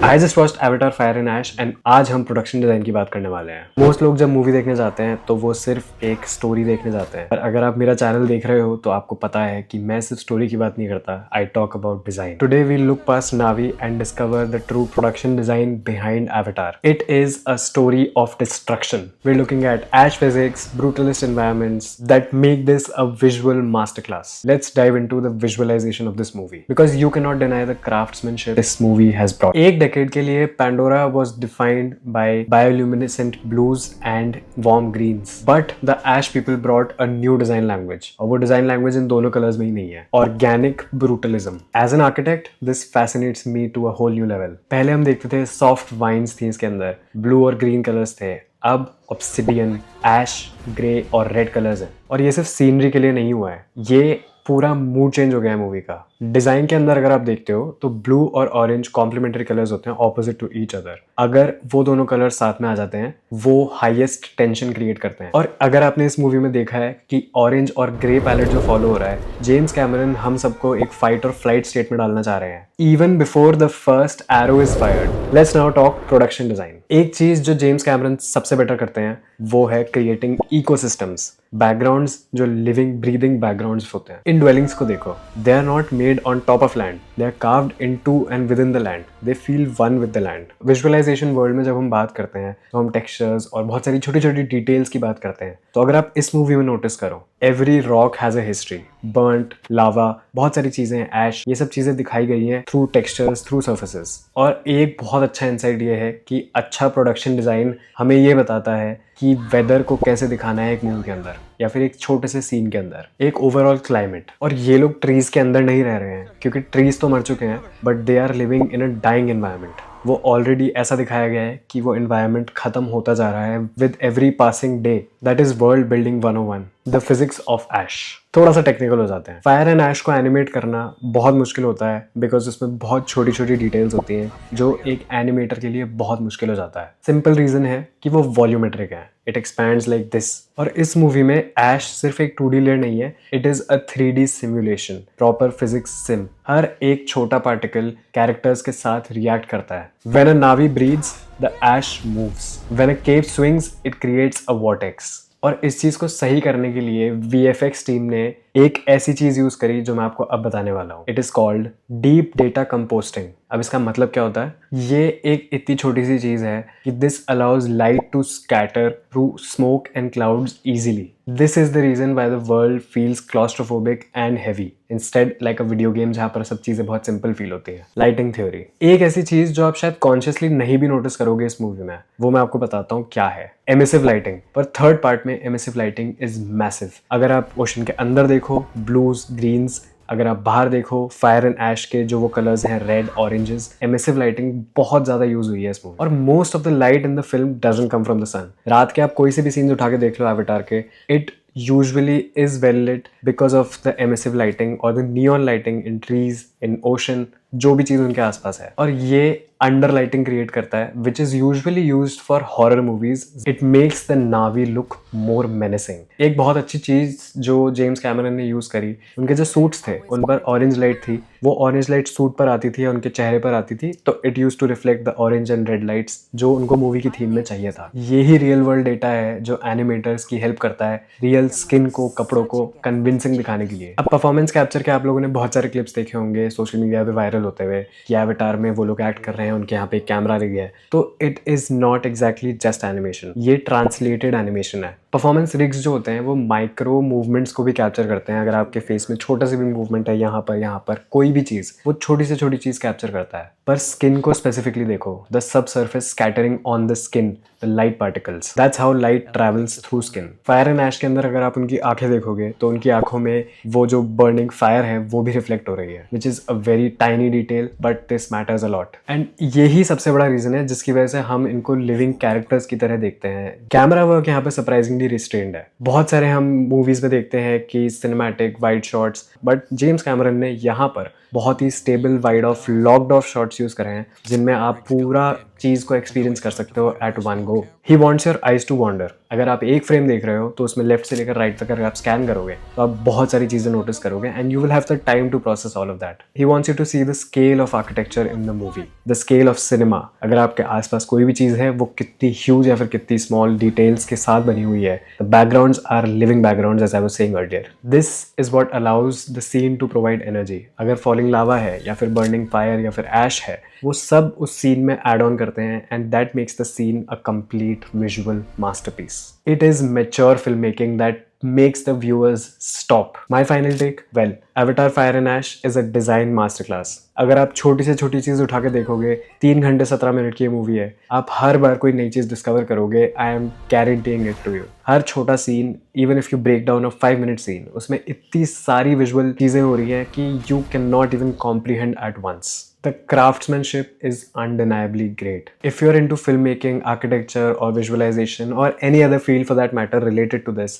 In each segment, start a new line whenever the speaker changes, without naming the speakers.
I just watched Avatar Fire and Ash and आज हम production design की बात करने वाले हैं। मोस्ट लोग जब मूवी देखने जाते हैं तो वो सिर्फ एक स्टोरी देखने जाते हैं, पर अगर आप मेरा चैनल देख रहे हो तो आपको पता है कि मैं सिर्फ स्टोरी की बात नहीं करता, I talk about design. Today we look past Na'vi and discover the true production design behind Avatar. It is a story of destruction. We are looking at ash physics, brutalist environments that make this a visual masterclass. Let's dive into the visualization of this movie because you cannot deny the craftsmanship this movie has brought. एक decade के लिए Pandora was defined by bioluminescent blues and warm greens, but the Ash people brought a new design language. और वो design language इन दोनों colors में ही नहीं है। Organic brutalism. As an architect, this fascinates me to a whole new level. पहले हम देखते थे soft vines थी इसके अंदर, blue और green colors थे। अब ऑब्सिडियन, ऐश, ग्रे और रेड कलर्स हैं। और ये सिर्फ सीनरी के लिए नहीं हुआ है, ये पूरा मूड चेंज हो गया है मूवी का। डिजाइन के अंदर अगर आप देखते हो तो ब्लू और ऑरेंज कॉम्प्लीमेंट्री कलर्स होते हैं ऑपोजिट टू ईच अदर। अगर वो दोनों कलर साथ में आ जाते हैं वो हाईएस्ट टेंशन क्रिएट करते हैं। और अगर आपने इस मूवी में देखा है कि ऑरेंज और ग्रे पैलेट जो फॉलो हो रहा है, जेम्स कैमरन हम सबको एक फाइट और फ्लाइट स्टेट में डालना चाह रहे हैं even before the first arrow is fired. Let's now talk production design. एक चीज जो जेम्स कैमरन सबसे बेटर करते हैं वो है क्रिएटिंग इकोसिस्टम्स, बैकग्राउंड्स जो लिविंग ब्रीदिंग बैकग्राउंड्स होते हैं। इन ड्वेलिंग्स को देखो, they are not made on top of land, they are carved into and within the land, they feel one with the land. Visualisation world में जब हम बात करते हैं तो हम टेक्सचर्स और बहुत सारी छोटी छोटी डिटेल्स की बात करते हैं। तो अगर आप इस मूवी में नोटिस करो, every rock has a history, burnt, lava, बहुत सारी चीजें, ऐश, ये सब चीजें दिखाई गई हैं थ्रू टेक्सचर्स, थ्रू सर्फेसेस। और एक बहुत अच्छा इंसाइट ये है कि अच्छा प्रोडक्शन डिजाइन हमें ये बताता है कि वेदर को कैसे दिखाना है एक मूवी के अंदर या फिर एक छोटे से सीन के अंदर, एक ओवरऑल क्लाइमेट। और ये लोग ट्रीज के अंदर नहीं रह रहे हैं क्योंकि ट्रीज तो मर चुके हैं, but they are living in a dying environment. वो ऑलरेडी ऐसा दिखाया गया है कि वो एनवायरनमेंट खत्म होता जा रहा है with every passing day. That is world building 101, the physics of ash. थोड़ा सा टेक्निकल हो जाते हैं। फायर एंड ऐश को एनिमेट करना बहुत मुश्किल होता है बिकॉज उसमें बहुत छोटी छोटी डिटेल्स होती हैं जो एक एनिमेटर के लिए बहुत मुश्किल हो जाता है। सिंपल रीजन है कि वो वॉल्यूमेट्रिक है, इट एक्सपैंड्स लाइक दिस। और इस मूवी में ऐश सिर्फ एक 2D लेयर नहीं है, it is a 3D simulation, proper physics sim. हर एक छोटा पार्टिकल कैरेक्टर्स के साथ रिएक्ट करता है। When a Na'vi breathes, the ash moves. When a cave swings, it creates a vortex. और इस चीज को सही करने के लिए VFX टीम ने एक ऐसी चीज यूज करी जो मैं आपको अब बताने वाला हूँ। It is called deep data composting. अब इसका मतलब क्या होता है? ये एक इतनी छोटी सी चीज है कि this allows light to scatter through smoke and clouds easily. This is the reason why the world feels claustrophobic and heavy instead like a video game जहां पर सब चीजें बहुत सिंपल फील होती है। लाइटिंग थ्योरी, एक ऐसी चीज जो आप शायद कॉन्शियसली नहीं भी नोटिस करोगे इस मूवी में, वो मैं आपको बताता हूँ क्या है। Emissive lighting. पर थर्ड पार्ट में एमिसिव लाइटिंग इज मैसिव। अगर आप ओशन के अंदर देखो, ब्लूज, ग्रीन्स, अगर आप बाहर देखो फायर एंड ऐश के जो वो कलर्स हैं, रेड, ऑरेंजेस, एमिसिव लाइटिंग बहुत ज्यादा यूज हुई है इस मूवी। और most of the light in the film doesn't come from the sun. रात के आप कोई से भी सीन उठा के देख लो एवेटार के, it usually is well lit because of the emissive lighting or the neon lighting in trees, in ocean, जो भी चीज उनके आसपास है। और ये अंडर लाइटिंग क्रिएट करता है which is usually used for horror movies. It makes the Na'vi look more menacing. एक बहुत अच्छी चीज जो जेम्स कैमरन ने यूज करी, उनके जो सूट्स थे उन पर ऑरेंज लाइट थी, वो ऑरेंज लाइट सूट पर आती थी, उनके चेहरे पर आती थी, तो it use to reflect the orange and red lights जो उनको मूवी की थीम में चाहिए था। यही रियल वर्ल्ड डेटा है जो एनिमेटर्स की हेल्प करता है रियल स्किन को, कपड़ों को कन्विंसिंग दिखाने के लिए। अब परफॉर्मेंस कैप्चर के आप लोगों ने बहुत सारे क्लिप्स देखे होंगे सोशल मीडिया पे वायरल होते हुए कि एवेटार में वो लोग एक्ट कर रहे हैं, उनके यहाँ पे कैमरा लग गया है। तो it is not exactly just animation, ये ट्रांसलेटेड एनिमेशन है। परफॉर्मेंस रिग्स जो होते हैं वो माइक्रो मूवमेंट्स को भी कैप्चर करते हैं। अगर आपके फेस में छोटा सा भी मूवमेंट है, यहाँ पर कोई भी चीज, वो छोटी से छोटी चीज कैप्चर करता है। पर स्किन को स्पेसिफिकली देखो, the sub surface scattering on the skin, the light particles, that's how light travels through skin. Fire and ash के अंदर अगर आप उनकी आंखें देखोगे तो उनकी आंखों में वो जो बर्निंग फायर है वो भी रिफ्लेक्ट हो रही है, which is a very tiny detail but this matters a lot. And यही सबसे बड़ा रीजन है जिसकी वजह से हम इनको लिविंग कैरेक्टर्स की तरह देखते हैं। कैमरा वर्क यहाँ पे सरप्राइजिंगली रिस्ट्रेन्ड है। बहुत सारे हम मूवीज में देखते हैं कि cinematic wide shots, but James Cameron ने यहाँ पर बहुत ही stable wide of locked off shots use करे हैं जिनमें आप पूरा चीज को एक्सपीरियंस कर सकते हो at one go. He wants your eyes to wander. अगर आप एक फ्रेम देख रहे हो तो उसमें लेफ्ट से लेकर राइट तक अगर आप स्कैन करोगे तो आप बहुत सारी चीजें नोटिस करोगे and you will have the time to process all of that. He wants you to see the scale of architecture in the movie, the scale of cinema. अगर आपके आसपास कोई भी चीज है वो कितनी ह्यूज या फिर कितनी स्मॉल डिटेल्स के साथ बनी हुई है। The backgrounds are living backgrounds as I was saying earlier. This is what allows the scene to provide energy. अगर फॉलिंग लावा है या फिर बर्निंग फायर या फिर ऐश है, वो सब उस सीन में एड ऑन करते हैं and that makes the seen a complete visual masterpiece. It is mature film making that makes the viewers stop. My final take? Well, Avatar Fire and Ash is a design masterclass. अगर आप छोटी से छोटी चीज़ उठा के देखोगे, 3 घंटे 17 minute की ये मूवी है, आप हर बार कोई नई चीज़ डिस्कवर करोगे। I am guaranteeing it to you. हर छोटा scene, even if you break down a 5 minute scene, उसमें इतनी सारी विजुअल चीज़ें हो रही हैं कि you can not even comprehend at once. The craftsmanship is undeniably great. If you're into filmmaking, architecture, or visualization, or any other field for that matter related to this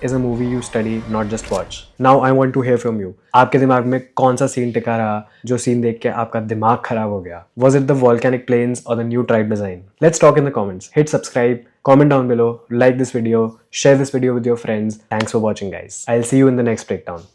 is a movie you study, not just watch. Now I want to hear from you. आपके दिमाग में कौन सा scene टिका रहा, जो scene देख के आपका दिमाग खराब हो गया? Was it the volcanic plains or the new tribe design? Let's talk in the comments. Hit subscribe, comment down below, like this video, share this video with your friends. Thanks for watching, guys. I'll see you in the next breakdown.